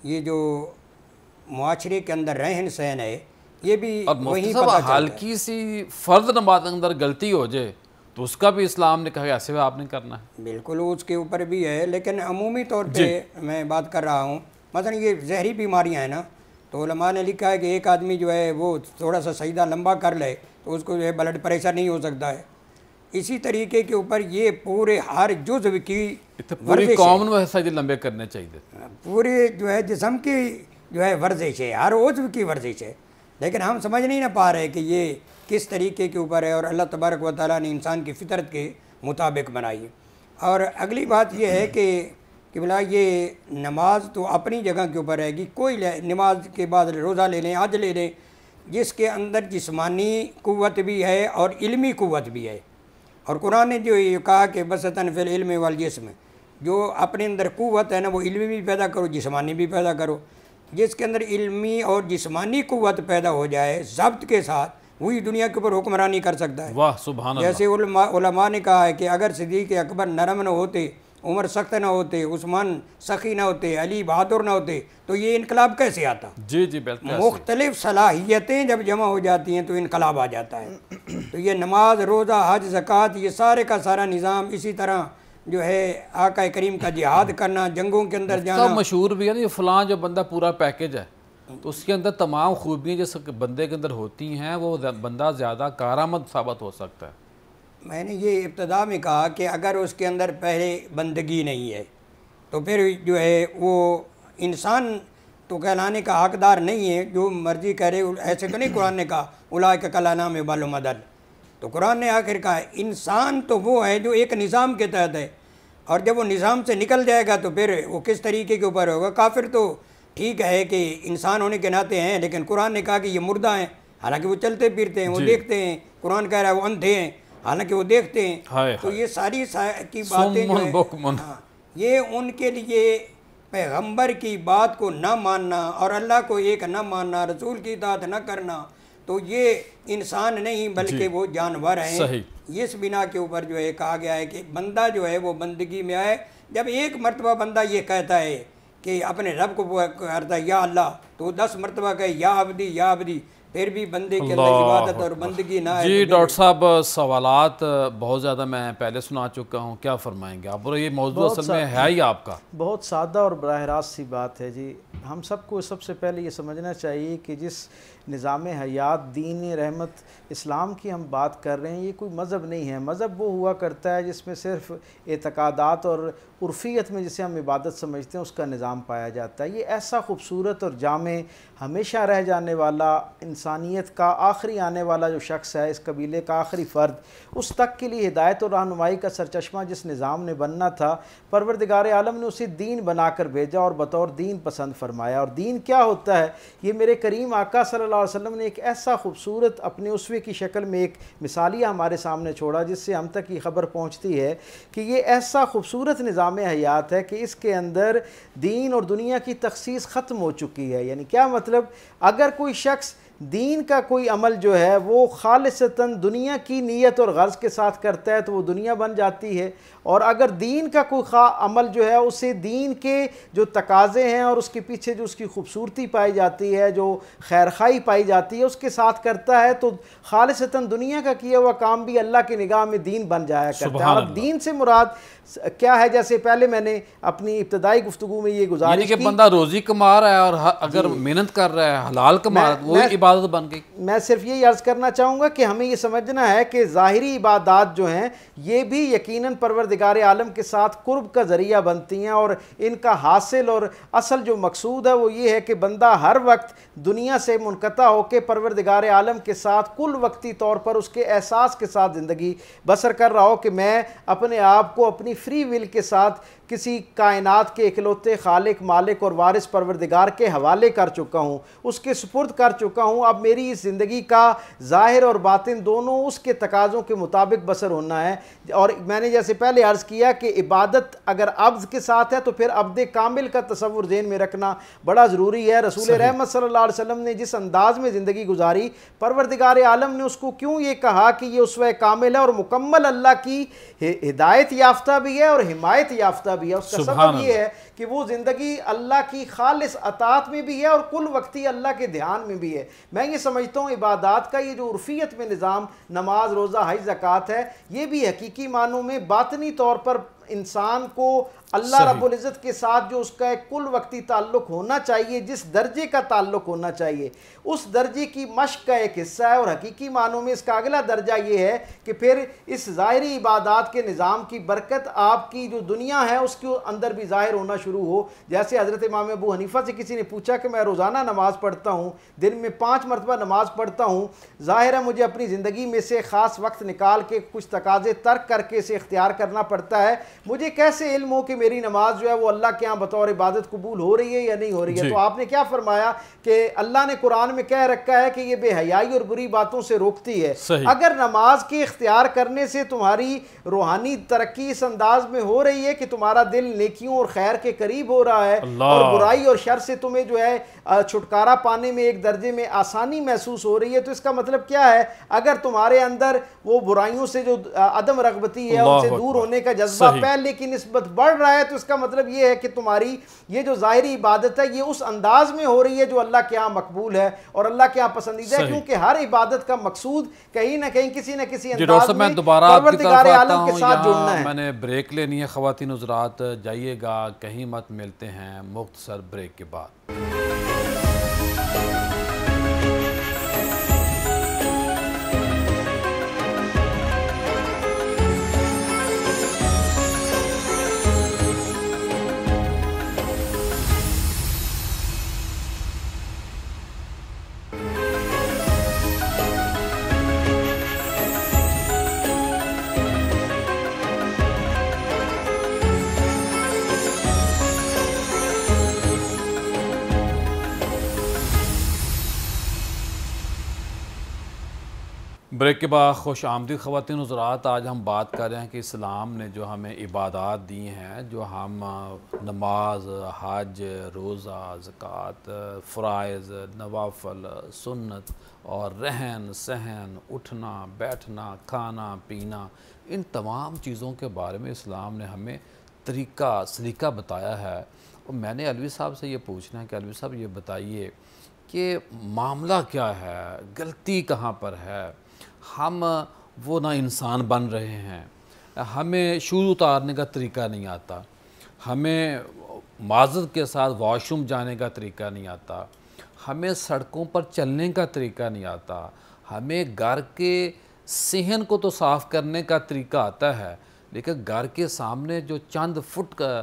ये जो मुआशरे के अंदर रहन सहन है ये भी वही पता चलता है। हल्की सी फ़र्द नमाज के अंदर गलती हो जाए तो उसका भी इस्लाम ने कहा ऐसे में आपने करना है। बिल्कुल उसके ऊपर भी है, लेकिन अमूमी तौर पे मैं बात कर रहा हूँ। मसलन ये जहरी बीमारियाँ हैं ना, तो उलमा ने लिखा है कि एक आदमी जो है वो थोड़ा सा सजदा लंबा कर ले तो उसको जो है ब्लड प्रेशर नहीं हो सकता है। इसी तरीके के ऊपर ये पूरे हर जुज़्व की पूरी कौम में सजदे लंबे करने चाहिए, पूरे जो है जिस्म की जो है वर्जिश है, हर उज़्व की वर्जिश है, लेकिन हम समझ नहीं ना पा रहे कि ये किस तरीके के ऊपर है और अल्लाह तबारक व तआला ने इंसान की फितरत के मुताबिक बनाई है। और अगली बात यह है कि भला ये नमाज तो अपनी जगह के ऊपर रहेगी, कोई नमाज के बाद रोज़ा ले लें, हज ले लें, जिसके अंदर जिस्मानी क़ुव्वत भी है और इल्मी क़ुव्वत भी है। और कुरान ने जो ये कहा कि बसतन फिल इल्म वल जिस्म, जो अपने अंदर क़ुव्वत है ना वो इल्मी भी पैदा करो, जिस्मानी भी पैदा करो। जिसके अंदर इल्मी और जिस्मानी क़ुव्वत पैदा हो जाए ज़ब्त के साथ, वही दुनिया के ऊपर हुक्मरानी कर सकता है। वाह सुभान अल्लाह। जैसे उलमा ने कहा है कि अगर सिद्दीक़ अकबर नरम न होते, उमर सख्त न होते, उस्मान सखी न होते, अली बहादुर न होते, तो ये इनकलाब कैसे आता? जी जी बिल्कुल। मुख्तलिफ सलाहियतें जब जमा हो जाती हैं तो इनकलाब आ जाता है। तो ये नमाज, रोज़ा, हज, ज़कात, ये सारे का सारा निज़ाम, इसी तरह जो है आका करीम का जिहाद करना, जंगों के अंदर जाना। मशहूर भी है ना ये फ़लाँ जो बंदा पूरा पैकेज है, तो उसके अंदर तमाम खूबियाँ जिस बंदे के अंदर होती हैं वो बंदा ज़्यादा कारामद साबित हो सकता है। मैंने ये इब्तदा में कहा कि अगर उसके अंदर पहले बंदगी नहीं है तो फिर जो है वो इंसान तो कहलाने का हकदार नहीं है। जो मर्जी करे ऐसे तो नहीं कुरान ने कहा उलाइका कल अनाम बल मदल, तो कुरान ने आखिर कहा इंसान तो वो है जो एक निज़ाम के तहत है, और जब वो निज़ाम से निकल जाएगा तो फिर वो किस तरीके के ऊपर होगा। काफिर तो ठीक है कि इंसान होने के नाते हैं, लेकिन कुरान ने कहा कि ये मुर्दा हैं, हालांकि वो चलते फिरते हैं, वो देखते हैं। कुरान कह रहा है वो अंधे हैं, हालांकि वो देखते हैं। तो ये सारी की बातें जो है ये उनके लिए पैगंबर की बात को न मानना और अल्लाह को एक न मानना, रसूल की इताअत न करना, तो ये इंसान नहीं बल्कि वो जानवर हैं। इस बिना के ऊपर जो है कहा गया है कि बंदा जो है वो बंदगी में आए। जब एक मरतबा बंदा ये कहता है कि अपने रब को करता है या अल्लाह, तो 10 मरतबा कहे या अब्दी या अब्दी, फिर भी बंदे के अंदर इबादत और बंदगी ना है। जी डॉक्टर साहब, सवालात बहुत ज़्यादा मैं पहले सुना चुका हूँ, क्या फरमाएंगे आप? और ये मौजूद असल में है ही आपका बहुत सादा और बराह रास्त सी बात है जी। हम सबको सबसे पहले ये समझना चाहिए कि जिस निज़ाम हयात, दीन रहमत, इस्लाम की हम बात कर रहे हैं, ये कोई मज़हब नहीं है। मज़हब वो हुआ करता है जिसमें सिर्फ़ एतक़ादात और उर्फ़ियत में जिसे हम इबादत समझते हैं उसका निज़ाम पाया जाता है। ये ऐसा ख़ूबसूरत और जामे, हमेशा रह जाने वाला, इंसानियत का आखिरी आने वाला जो शख्स है, इस कबीले का आखिरी फ़र्द, उस तक के लिए हिदायत और रहनुमाई का सरचश्मा जिस निज़ाम ने बनना था, परवरदिगार आलम ने उसे दीन बनाकर भेजा और बतौर दीन पसंद फरमाया। और दीन क्या होता है, ये मेरे करीम आका सल्लल्लाहु अलैहि वसल्लम ने एक ऐसा खूबसूरत अपने उसवे की शक्ल में एक मिसालिया हमारे सामने छोड़ा जिससे हम तक ये ख़बर पहुँचती है कि ये ऐसा खूबसूरत निज़ाम हयात है कि इसके अंदर दीन और दुनिया की तखसीस ख़त्म हो चुकी है। यानी क्या मतलब, अगर कोई शख्स दीन का कोई अमल जो है वो खालिसतन दुनिया की नीयत और गर्ज के साथ करता है तो वो दुनिया बन जाती है, और अगर दीन का कोई अमल जो है उसे दीन के जो तकाज़े हैं और उसके पीछे जो उसकी खूबसूरती पाई जाती है, जो खैरखाई पाई जाती है, उसके साथ करता है तो खालिसतन दुनिया का किया हुआ काम भी अल्लाह की निगाह में दीन बन जाया करता है। अब दीन से मुराद क्या है, जैसे पहले मैंने अपनी इब्तदाई गुफ्तगू में ये गुजारिश की, बंदा रोजी कमा रहा है और अगर मेहनत कर रहा है हलाल कमा रहा है वो इबादत बन गई। मैं सिर्फ यही अर्ज करना चाहूँगा कि हमें ये समझना है कि ज़ाहिरी इबादत जो हैं ये भी यकीनन परवरदिगार आलम के साथ कुर्ब का ज़रिया बनती हैं, और इनका हासिल और असल जो मकसूद है वो ये है कि बंदा हर वक्त दुनिया से मुनक़ता होकर परवरदिगार आलम के साथ कुल वक्ती तौर पर उसके एहसास के साथ ज़िंदगी बसर कर रहा हो कि मैं अपने आप को अपनी फ्री विल के साथ किसी कायनात के इकलौते खालिक मालिक और वारिस परवरदिगार के हवाले कर चुका हूँ, उसके सुपुर्द कर चुका हूँ। अब मेरी इस ज़िंदगी का ज़ाहिर और बातिन दोनों उसके तकाज़ों के मुताबिक बसर होना है। और मैंने जैसे पहले अर्ज़ किया कि इबादत अगर अब्द के साथ है तो फिर अब्द कामिल का तसव्वुर ज़हन में रखना बड़ा ज़रूरी है। रसूल रहमत सल्लल्लाहु अलैहि वसल्लम ने जिस अंदाज़ में ज़िंदगी गुजारी, परवरदिगार आलम ने उसको क्यों ये कहा कि ये उसवा कामिल है और मुकम्मल अल्लाह की हिदायत याफ्ता भी है और हिमायत याफ्ता भी है। उसका सबब ये है कि वो ज़िंदगी अल्लाह की खालिस अतात में भी है और कुल वक्ती अल्लाह के ध्यान में भी है। मैं ये समझता हूँ इबादत का ये जो उर्फियत में निज़ाम नमाज रोज़ा हज ज़कात है, ये भी हकीकी मानों में बातनी तौर पर इंसान को अल्लाह रब्बुल इज़्ज़त के साथ जो उसका एक कुल वक्ती ताल्लुक़ होना चाहिए, जिस दर्जे का ताल्लुक़ होना चाहिए, उस दर्जे की मश्क का एक हिस्सा है। और हकीकी मानों में इसका अगला दर्जा ये है कि फिर इस ज़ाहिरी इबादत के निज़ाम की बरकत आपकी जो दुनिया है उसके अंदर भी ज़ाहिर होना शुरू हो। जैसे हज़रत इमाम अबू हनीफ़ा से किसी ने पूछा कि मैं रोज़ाना नमाज़ पढ़ता हूँ, दिन में 5 मरतबा नमाज़ पढ़ता हूँ, ज़ाहिर है मुझे अपनी ज़िंदगी में से ख़ास वक्त निकाल के कुछ तकाज़े तर्क करके इसे इख्तियार करना पड़ता है, मुझे कैसे इल्म हो कि मेरी नमाज जो है वो अल्लाह के यहाँ बतौर इबादत कबूल हो रही है या नहीं हो रही है। तो आपने क्या फरमाया कि अल्लाह ने कुरान में कह रखा है कि ये बेहयाई और बुरी बातों से रोकती है। अगर नमाज के इख्तियार करने से तुम्हारी रूहानी तरक्की इस अंदाज में हो रही है कि तुम्हारा दिल नेकियों और खैर के करीब हो रहा है और बुराई और शर से तुम्हें जो है छुटकारा पाने में एक दर्जे में आसानी महसूस हो रही है, तो इसका मतलब क्या है, अगर तुम्हारे अंदर वो बुराइयों से जो अदम रगबती है उनसे दूर होने का जज्बा पहले की निस्बत बढ़ रहा है, तो इसका मतलब ये है कि तुम्हारी ये जो ज़ाहिरी इबादत है ये उस अंदाज में हो रही है जो अल्लाह के यहाँ मकबूल है और अल्लाह के यहाँ पसंदीदा है। क्योंकि हर इबादत का मकसूद कहीं ना कहीं किसी न किसी अंदाज में परवरदिगार आलम के साथ जुड़ना है। मैंने ब्रेक लेनी है, ख़वातीन हज़रात जाइएगा कहीं मत, मिलते हैं मुख्तसर ब्रेक के बाद। ब्रेक के बाद खुश आमदीद ख़वातीन हज़रात। आज हम बात कर रहे हैं कि इस्लाम ने जो हमें इबादत दी हैं, जो हम नमाज, हज, रोज़ा, ज़कात, फ़राइज़, नवाफ़ल, सुन्नत और रहन सहन, उठना बैठना, खाना पीना, इन तमाम चीज़ों के बारे में इस्लाम ने हमें सलीका बताया है। और मैंने अलवी साहब से ये पूछना है कि अलवी साहब ये बताइए कि मामला क्या है, गलती कहाँ पर है? हम वो ना इंसान बन रहे हैं, हमें शूज़ उतारने का तरीका नहीं आता, हमें माज़रत के साथ वॉशरूम जाने का तरीका नहीं आता, हमें सड़कों पर चलने का तरीका नहीं आता, हमें घर के सेहन को तो साफ़ करने का तरीका आता है, लेकिन घर के सामने जो चंद फुट का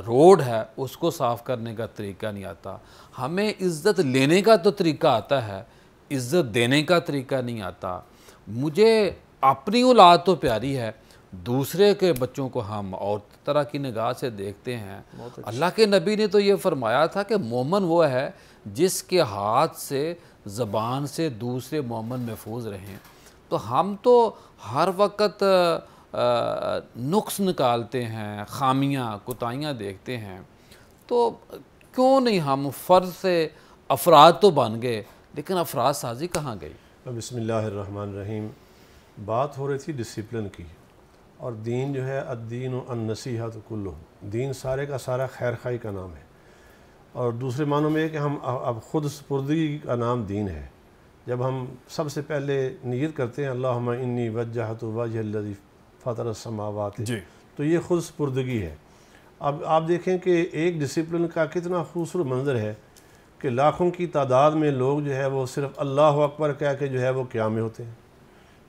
रोड है उसको साफ़ करने का तरीका नहीं आता। हमें इज़्ज़त लेने का तो तरीका आता है, इज़्ज़त देने का तरीका नहीं आता। मुझे अपनी औलाद तो प्यारी है, दूसरे के बच्चों को हम और तरह की निगाह से देखते हैं। अल्लाह के नबी ने तो ये फरमाया था कि मोमन वो है जिसके हाथ से ज़बान से दूसरे मोमन महफूज रहें। तो हम तो हर वक्त नुक्स निकालते हैं, खामियां कोताहियाँ देखते हैं, तो क्यों नहीं हम फ़र्ज से अफराद तो बन गए, लेकिन अफराज साजी कहाँ गई? बिस्मिल्लाहिर्रहमानिर्रहीम। बात हो रही थी डिसिप्लिन की, और दीन जो है अद्दीन अन-नसीहत कुल्लु, दीन सारे का सारा खैर खाई का नाम है, और दूसरे मानों में कि हम अब ख़ुद सुपुर्दगी का नाम दीन है। जब हम सबसे पहले नियत करते हैं अल्लाहुम्मा इन्नी वज्जहतु वजहल्लज़ी फ़तर अस्समावात, तो ये ख़ुद सुपुर्दगी है। अब आप देखें कि एक डिसिप्लिन का कितना खूबसूरत मंज़र है कि लाखों की तादाद में लोग जो है वो सिर्फ़ अल्लाह अकबर कह के जो है वो क़याम में होते हैं,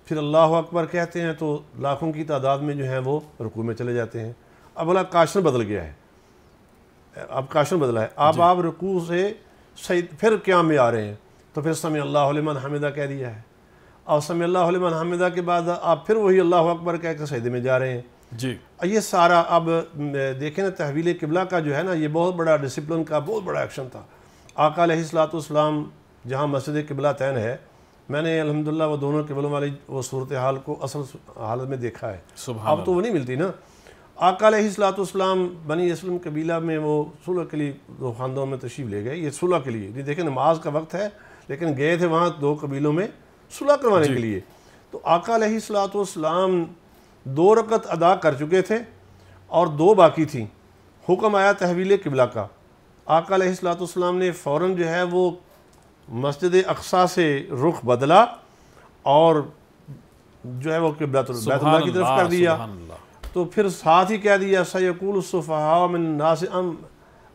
फिर अल्लाह अकबर कहते हैं तो लाखों की तादाद में जो है वो रुकू में चले जाते हैं। अब अगला काशन बदल गया है, अब काशन बदला है, अब आप रुकू से सही फिर क़याम में आ रहे हैं, तो फिर समी अल्लाहु लिमन हमिदा कह दिया है, और समी अल्लाहु लिमन हमिदा के बाद आप फिर वही अल्लाह अकबर कह के सजदे में जा रहे हैं जी। ये सारा अब देखें ना, तहवील किबला का जो है ना, ये बहुत बड़ा डिसिप्लिन का बहुत बड़ा एक्शन था। आका अलैहिस्सलाम जहाँ मस्जिद किबला तैन है, मैंने अल्हम्दुलिल्लाह वो दोनों किबलों वाली वो सूरत हाल को असल हालत में देखा है। अब तो वो नहीं मिलती ना। आका अलैहिस्सलाम बनी अस्लम कबीला में वो सुलह के लिए दो खानदानों में तशरीफ़ ले गए, ये सुलह के लिए, ये देखें नमाज का वक्त है लेकिन गए थे वहाँ दो कबीलों में सुलह करवाने के लिए। तो आका अलैहिस्सलाम 2 रकत अदा कर चुके थे और 2 बाकी थी। हुक्म आया तहवील किबला का, आका अलैहिस्सलाम ने फ़ौरन जो है वो मस्जिद अक़सा से रुख बदला और जो है वो बैतुल्लाह की तरफ कर दिया। तो फिर साथ ही कह दिया सयक़ूलु सुफ़हाअ मिन नास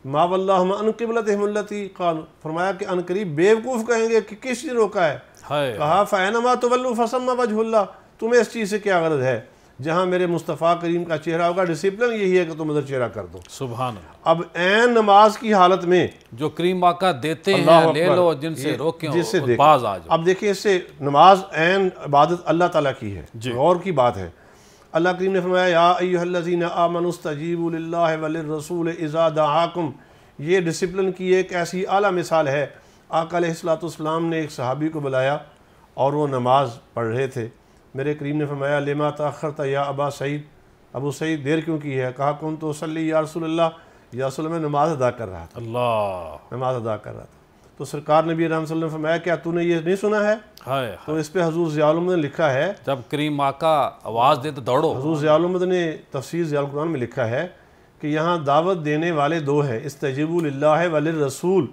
मा वल्लाहुम अन क़िबलतिहिम अल्लती क़ालू, फरमाया कि अनकरीब बेवकूफ़ कहेंगे कि किस ने रोका है। कहा फ़अैनमा तुवल्लू फ़सम्मा वजहुल्लाह, तुम्हें इस चीज़ से क्या गरज है, जहाँ मेरे मुस्तफ़ा करीम का चेहरा होगा। डिसिप्लिन यही है कि तुम उधर चेहरा कर दो। सुभान। अब ऐन नमाज की हालत में जो करीम आका देते हैं ले लो, जिनसे रोके जिससे बाज आ जाओ। अब देखिए इससे नमाज ऐन इबादत अल्लाह ताला की है, गौर की बात है। अल्लाह करीम ने फरमाया या अय्युहल्लज़ीना आमनुस्तजीबू लिल्लाहि वलिर्रसूल इज़ा दआकुम, ये डिसिप्लिन की एक ऐसी आला मिसाल है। आका अलैहिस्सलाम ने एक सहाबी को बुलाया और वो नमाज पढ़ रहे थे। मेरे करीम ने फरमाया लिमा तअख़रता या अबा सईद, अबू सईद देर क्यों की है। कहा कुन तो सल्ली या रसूलल्लाह, या रसूल में नमाज अदा कर रहा था, अल्लाह नमाज अदा कर रहा था। तो सरकार नबी रहमत सल्लल्लाहु अलैहि वसल्लम ने फरमाया क्या तूने ये नहीं सुना है? तो इस पे हजूर ज़िया उल-उम्मत ने लिखा है, जब करीम आका आवाज़ दे तो दौड़ो। हजूर ज़िया उल-उम्मत ने तफसीर ज़िया कुरान में लिखा है कि यहाँ दावत देने वाले 2 है, इस्तजीबू लिल्लाहि वलिर्रसूल,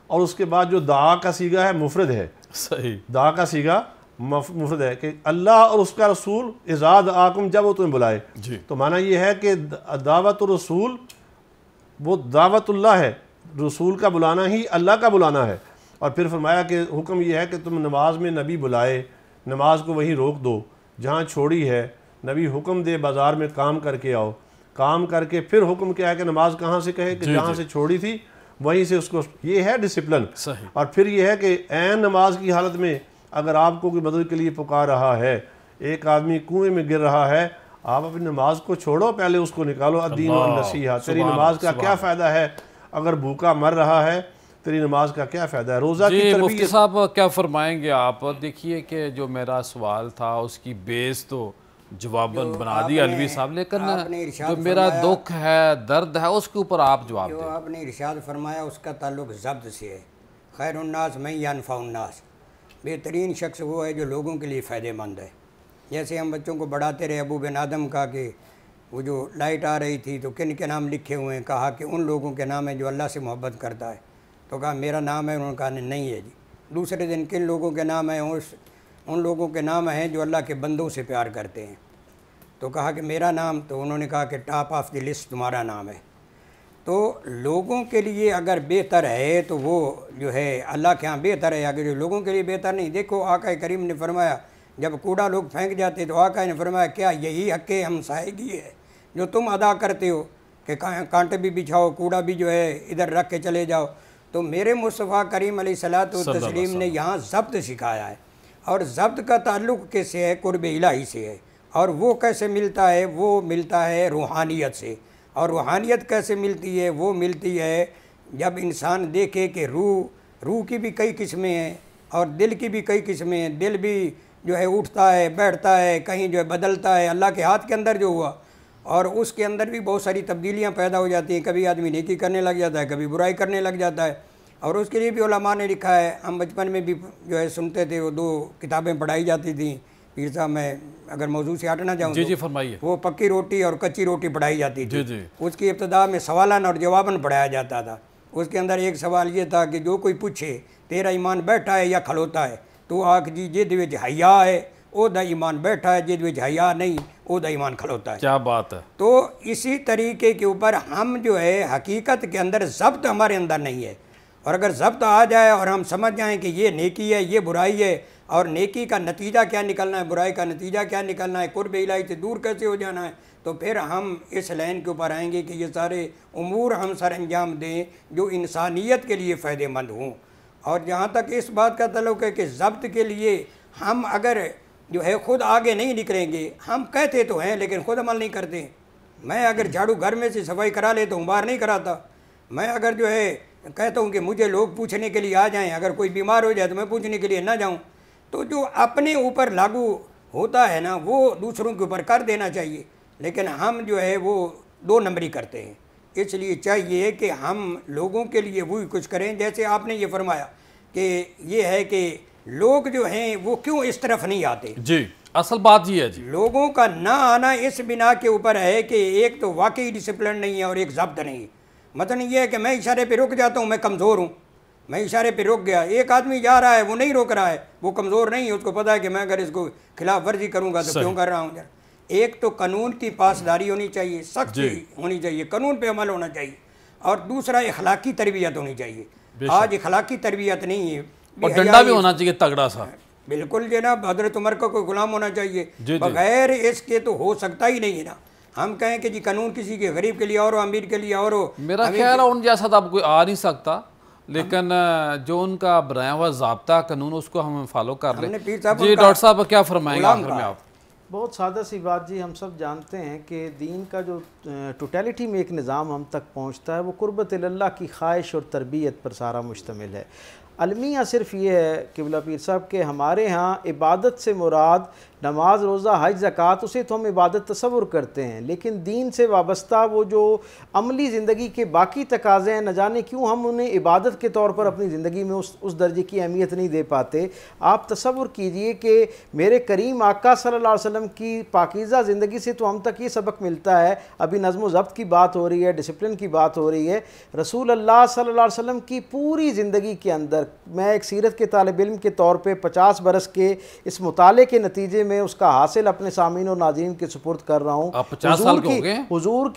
और उसके बाद जो दाआ का सीगा है मुफरद है। सही, दाआ का सीगा मुफरद है कि अल्लाह और उसका रसूल इज़ाद आकुम, जब वो तुम्हें बुलाए। तो माना ये है कि दावत रसूल वो दावतुल्लाह है, रसूल का बुलाना ही अल्लाह का बुलाना है। और फिर फरमाया कि हुक्म यह है कि तुम नमाज में नबी बुलाए, नमाज को वहीं रोक दो जहाँ छोड़ी है। नबी हुक्म दे बाज़ार में काम करके आओ, काम करके फिर हुक्म क्या है कि नमाज कहाँ से कहे कि जहाँ से छोड़ी थी वहीं से उसको, ये है डिसिप्लिन। और फिर ये है कि ऐन नमाज की हालत में अगर आपको कोई मदद के लिए पुकार रहा है, एक आदमी कुएं में गिर रहा है, आप अपनी नमाज को छोड़ो, पहले उसको निकालो। अद्दीन व नसीहा, तेरी नमाज का क्या फ़ायदा है अगर भूखा मर रहा है, तेरी नमाज का क्या फ़ायदा है। रोज़ा की तरबियत। मुफ्ती साहब क्या फरमाएंगे आप? देखिए कि जो मेरा सवाल था उसकी बेस तो जवाबन बना दिया अलवी साहब, लेकिन जो मेरा दुख है, दर्द है, उसके ऊपर आप जवाब दें। जो आपने इरशाद फरमाया उसका ताल्लुक ज़ब्त से है। खैरुन्नास मैं यनफ़उन्नास, बेहतरीन शख्स वो है जो लोगों के लिए फ़ायदेमंद है। जैसे हम बच्चों को बढ़ाते रहे अबू बिन आदम का कि वो जो लाइट आ रही थी तो किन के नाम लिखे हुए हैं, कहा कि उन लोगों के नाम है जो अल्लाह से मोहब्बत करता है, तो कहा मेरा नाम है, उन्होंने कहा नहीं है जी। दूसरे दिन किन लोगों के नाम है, उन लोगों के नाम हैं जो अल्लाह के बंदों से प्यार करते हैं, तो कहा कि मेरा नाम, तो उन्होंने कहा कि टॉप ऑफ द लिस्ट तुम्हारा नाम है। तो लोगों के लिए अगर बेहतर है तो वो जो है अल्लाह के यहाँ बेहतर है, अगर जो लोगों के लिए बेहतर नहीं। देखो आका करीम ने फरमाया जब कूड़ा लोग फेंक जाते तो आका ने फरमाया क्या यही हक़ हमसायगी है जो तुम अदा करते हो कि कांटे भी बिछाओ, कूड़ा भी जो है इधर रख के चले जाओ। तो मेरे मुस्तफ़ा करीम अलैहिस्सलातु तस्लीम ने यहाँ ज़ब्त सिखाया है, और ज़ब्त का ताल्लुक़ कैसे है? कुर्ब इलाही से है। और वो कैसे मिलता है? वो मिलता है रूहानियत से। और रूहानियत कैसे मिलती है? वो मिलती है जब इंसान देखे कि रूह की भी कई किस्में हैं और दिल की भी कई किस्में हैं। दिल भी जो है उठता है, बैठता है, कहीं जो है बदलता है, अल्लाह के हाथ के अंदर जो हुआ, और उसके अंदर भी बहुत सारी तब्दीलियाँ पैदा हो जाती हैं। कभी आदमी नेकी करने लग जाता है, कभी बुराई करने लग जाता है। और उसके लिए भी उलमा ने लिखा है। हम बचपन में भी जो है सुनते थे, वो 2 किताबें पढ़ाई जाती थी। पीर साहब, मैं अगर मौजू से हटना चाहूँ जी फरमाइए। वो पक्की रोटी और कच्ची रोटी पढ़ाई जाती थी। जी। उसकी इब्तदा में सवालन और जवाबन पढ़ाया जाता था। उसके अंदर एक सवाल ये था कि जो कोई पूछे तेरा ईमान बैठा है या खलोता है, तो आख जी जिद विच हया है ओदा ईमान बैठा है, जिद विच हया नहीं ओदा ईमान खलोता है। क्या बात है। तो इसी तरीके के ऊपर हम जो है हकीकत के अंदर ज़ब्त हमारे अंदर नहीं है, और अगर ज़ब्त आ जाए और हम समझ जाएं कि ये नेकी है ये बुराई है, और नेकी का नतीजा क्या निकलना है, बुराई का नतीजा क्या निकलना है, कुर्ब इलाही से दूर कैसे हो जाना है, तो फिर हम इस लाइन के ऊपर आएंगे कि ये सारे उमूर हम सर अंजाम दें जो इंसानियत के लिए फ़ायदेमंद हों। और जहाँ तक इस बात का तल्लुक़ है कि ज़ब्त के लिए हम अगर जो है ख़ुद आगे नहीं निकलेंगे, हम कहते तो हैं लेकिन ख़ुद अमल नहीं करते। मैं अगर झाड़ू घर में से सफाई करा लेता हूँ, बाहर नहीं कराता। मैं अगर जो है कहता हूँ कि मुझे लोग पूछने के लिए आ जाएँ, अगर कोई बीमार हो जाए तो मैं पूछने के लिए ना जाऊँ। तो जो अपने ऊपर लागू होता है ना, वो दूसरों के ऊपर कर देना चाहिए, लेकिन हम जो है वो 2 नंबरी करते हैं। इसलिए चाहिए कि हम लोगों के लिए वही कुछ करें। जैसे आपने ये फरमाया कि ये है कि लोग जो हैं वो क्यों इस तरफ नहीं आते। जी, असल बात ये है जी, लोगों का ना आना इस बिना के ऊपर है कि एक तो वाकई डिसिप्लिन नहीं है और एक ज़ब्त नहीं है। मतलब ये है कि मैं इशारे पे रुक जाता हूँ, मैं कमज़ोर हूँ, मैं इशारे पे रुक गया। एक आदमी जा रहा है, वो नहीं रोक रहा है, वो कमज़ोर नहीं है, उसको पता है कि मैं अगर इसको खिलाफ वर्जी करूँगा तो क्यों कर रहा हूँ। जरा एक तो कानून की पासदारी होनी चाहिए, सख्ती होनी चाहिए, कानून पे अमल होना चाहिए, और दूसरा अखलाकी तरबियत होनी चाहिए। आज अखलाकी तरबियत नहीं है, और डंडा भी होना चाहिए तगड़ा सा। बिल्कुल जनाब, हज़रत उमर का कोई गुलाम होना चाहिए, बगैर इसके तो हो सकता ही नहीं है ना। हम कहें कि जी कानून किसी के गरीब के लिए और अमीर के लिए और मेरा ख्याल है उन जैसा तो अब कोई आ नहीं सकता, लेकिन जो उनका बनाया हुआ ज़ाब्ता कानून उसको हम फॉलो कर लें। जी डॉक्टर साहब क्या फरमाएंगे आखिर में आप? बहुत सादा सी बात जी, हम सब जानते हैं कि दीन का जो टोटलिटी में एक निज़ाम हम तक पहुंचता है वो कुर्बत इल्लाह की ख्वाहिश और तरबियत पर सारा मुश्तमिल है। अलमिया सिर्फ ये है क़िबला पीर साहब के हमारे यहाँ इबादत से मुराद नमाज रोज़ा हज ज़कात, उसे तो हम इबादत तस्वुर करते हैं, लेकिन दीन से वाबस्ता वो जो अमली ज़िंदगी के बाकी तकाज़े हैं, न जाने क्यों हम उन्हें इबादत के तौर पर अपनी ज़िंदगी में उस दर्जे की अहमियत नहीं दे पाते। आप तस्वुर कीजिए कि मेरे करीम आका सल्लल्लाहु अलैहि वसल्लम की पाकीज़ा ज़िंदगी से तो हम तक ये सबक मिलता है। अभी नज़्म ज़ब्त की बात हो रही है, डिसिप्लिन की बात हो रही है। रसूल अल्लाह सल्लल्लाहु अलैहि वसल्लम की पूरी ज़िंदगी के अंदर, मैं एक सीरत के तालिब इल्म के तौर पर 50 बरस के इस मुताले के नतीजे में उसका हासिल अपने सामीन और नाज़रीन के सुपुर्द कर रहा हूँ। हुजूर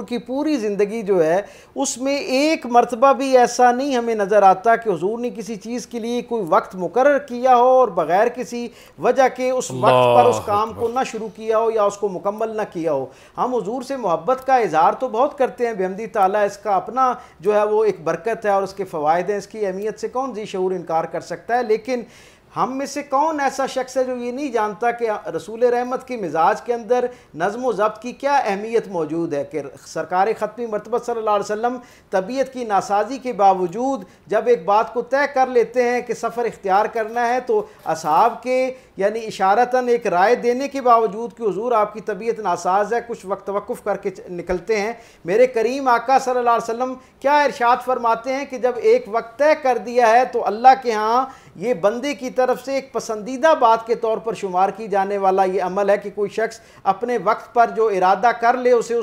की पूरी ज़िंदगी जो है उसमें एक मरतबा भी ऐसा नहीं हमें नज़र आता कि हुजूर ने किसी चीज़ के लिए कोई वक्त मुकर्रर किया हो और बग़ैर किसी वजह के उस वक्त पर उस काम को ना शुरू किया हो या उसको मुकम्मल ना किया हो। हम हुजूर से मोहब्बत का इजहार तो बहुत करते हैं बेहमदी ताला, इसका अपना जो है वो एक बरकत है और उसके फ़वाइद हैं, इसकी अहमियत से कौन जी शऊर इनकार कर सकता है। लेकिन हम में से कौन ऐसा शख्स है जो ये नहीं जानता कि रसूल रहमत की मिजाज के अंदर नज़्म व ज़ब्त की क्या अहमियत मौजूद है, कि सरकार ख़त्मी मरतबत सल्लल्लाहु अलैहि वसल्लम तबीयत की नासाजी के बावजूद जब एक बात को तय कर लेते हैं कि सफ़र इख्तियार करना है तो असहाब के यानी इशारतन एक राय देने के बावजूद कि हुजूर आपकी तबीयत नासाज है, कुछ वक्त तवक्कुफ़ करके निकलते हैं। मेरे करीम आका सल्लल्लाहु अलैहि वसल्लम क्या इरशाद फरमाते हैं कि जब एक वक्त तय कर दिया है तो अल्लाह के यहाँ ये बंदे की तरफ से एक पसंदीदा बात के तौर पर शुमार की जाने वाला ये अमल है कि कोई शख्स अपने वक्त पर जो इरादा कर ले उसे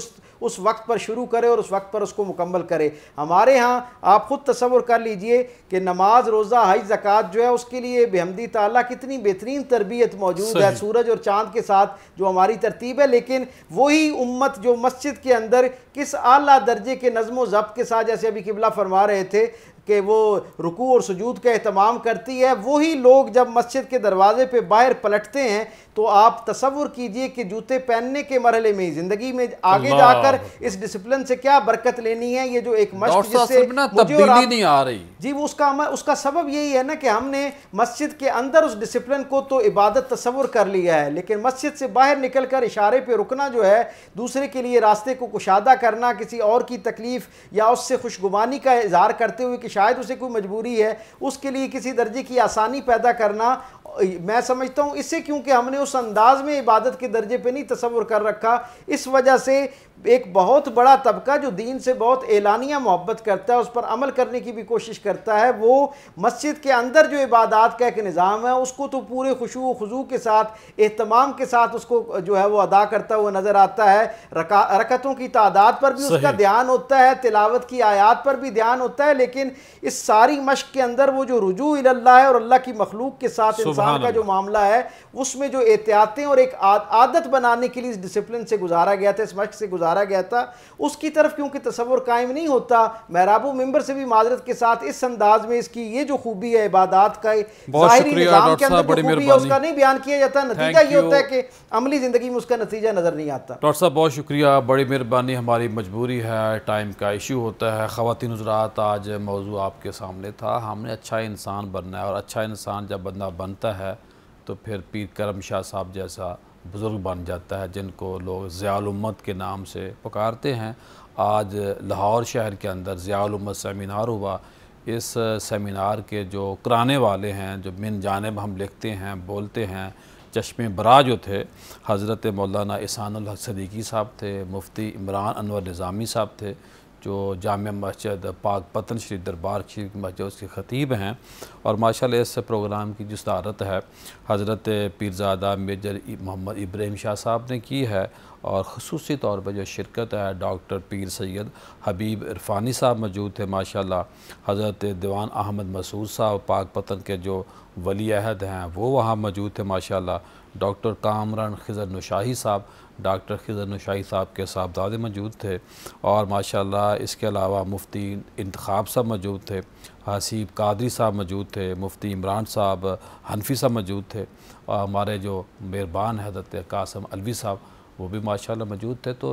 उस वक्त पर शुरू करे और उस वक्त पर उसको मुकम्मल करे। हमारे यहाँ आप ख़ुद तसव्वुर कर लीजिए कि नमाज रोज़ा हज ज़कात जो है उसके लिए बेहमदी ताला कितनी बेहतरीन तरबियत मौजूद है, सूरज और चाँद के साथ जो हमारी तरतीब है। लेकिन वही उम्मत जो मस्जिद के अंदर किस आला दर्जे के नज़्म व ज़ब्त के साथ, जैसे अभी किबला फरमा रहे थे कि वो रुकू और सुजूद का एहतमाम करती है, वही लोग जब मस्जिद के दरवाजे पे बाहर पलटते हैं तो आप तसव्वुर कीजिए कि जूते पहनने के मरहले में ज़िंदगी में आगे जाकर इस डिसिप्लिन से क्या बरकत लेनी है। ये जो एक मस्जिद जिससे तब्दीली नहीं आ रही जी, वो उसका सबब यही है ना कि हमने मस्जिद के अंदर उस डिसिप्लिन को तो इबादत तसव्वुर कर लिया है, लेकिन मस्जिद से बाहर निकल कर इशारे पे रुकना जो है, दूसरे के लिए रास्ते को कुशादा करना, किसी और की तकलीफ़ या उससे खुशगुमानी का इजहार करते हुए कि कि शायद उसे कोई मजबूरी है, उसके लिए किसी दर्जे की आसानी पैदा करना, मैं समझता हूँ इससे, क्योंकि हमने उस अंदाज में इबादत के दर्जे पे नहीं तसव्वुर कर रखा, इस वजह से एक बहुत बड़ा तबका जो दीन से बहुत एलानिया मोहब्बत करता है, उस पर अमल करने की भी कोशिश करता है, वो मस्जिद के अंदर जो इबादत का एक निज़ाम है उसको तो पूरे खुशू खुजू के साथ, एहतमाम के साथ उसको जो है वो अदा करता हुआ नज़र आता है। रकतों की तादाद पर भी उसका ध्यान होता है, तिलावत की आयात पर भी ध्यान होता है, लेकिन इस सारी मश्क के अंदर वो जो रुजू इल्लाह है और अल्लाह की मखलूक के साथ इंसान का जो मामला है, उसमें जो एहतियातें और एक आदत बनाने के लिए इस डिसिप्लिन से गुजारा गया था, इस मश्क से गुजारा गया था, उसकी तरफ क्योंकि तसव्वुर कायम नहीं होता। महराबू मिंबर से भी माजरत के साथ इस अंदाज में इसकी ये जो खूबी है इबादत का ज़ाहिरी निज़ाम के अंदर जो खूबी है उसका नहीं बयान किया जाता, नतीजा ये होता है कि अमली ज़िंदगी में उसका नतीजा नज़र नहीं आता। डॉक्टर साहब बहुत शुक्रिया, बड़ी मेहरबानी, हमारी मजबूरी है, टाइम का इशू होता है। ख़वातीन हुज़रात, आज मौजू आपके सामने था, हमने अच्छा इंसान बनना है, और अच्छा इंसान जब बंदा बनता है तो फिर पीर करम शाह साहब जैसा बुज़ुर्ग बन जाता है, जिनको लोग ज़ियाउल उम्मत के नाम से पुकारते हैं। आज लाहौर शहर के अंदर ज़ियाउल उम्मत सेमिनार हुआ। इस सेमिनार के जो कराने वाले हैं, जो मिन जानिब हम लिखते हैं, बोलते हैं, चश्मे बरा जो थे, हज़रत मौलाना इहसानुल हक सदीकी साहब थे, मुफ्ती इमरान अनवर निज़ामी साहब थे, जो जामिया मस्जिद पाक पतन शरीफ दरबार शरीफ मस्जिद उसके ख़तीब हैं। और माशाल्लाह इस प्रोग्राम की जो सदारत है हज़रत पीरज़ादा मेजर मोहम्मद इब्राहिम शाह साहब ने की है, और ख़ुसूसी तौर पर जो शिरकत है डॉक्टर पीर सैयद हबीब इरफानी साहब मौजूद थे। माशाल्लाह हज़रत दीवान अहमद मसूद साहब पाक पतन के जो वली अहद हैं वो वहाँ मौजूद थे। माशाल्लाह डॉक्टर कामरान खिज़र नुशाही साहब, डॉक्टर खिज़र नुशाही साहब के साहबजादे मौजूद थे, और माशाल्लाह इसके अलावा मुफ्ती इंतखाब साहब मौजूद थे, हसीब कादरी साहब मौजूद थे, मुफ्ती इमरान साहब हनफी साहब मौजूद थे, और हमारे जो मेहरबान हज़रत कासम अलवी साहब वो भी माशाल्लाह मौजूद थे। तो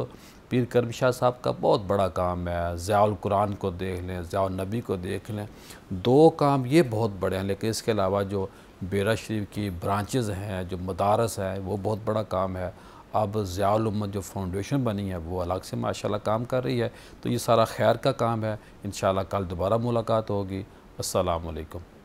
पीर करम शाह साहब का बहुत बड़ा काम है, ज़ियाउल कुरान को देख लें, ज़ियाउल नबी को देख लें, दो काम ये बहुत बड़े हैं। लेकिन इसके अलावा जो बेरा शरीफ की ब्रांचेज़ हैं, जो मदारस हैं, वो बहुत बड़ा काम है। अब ज़ियाउल उम्मत जो फाउंडेशन बनी है वो अलग से माशाल्लाह काम कर रही है। तो ये सारा खैर का काम है। इंशाअल्लाह कल दोबारा मुलाकात होगी। अस्सलामु अलैकुम।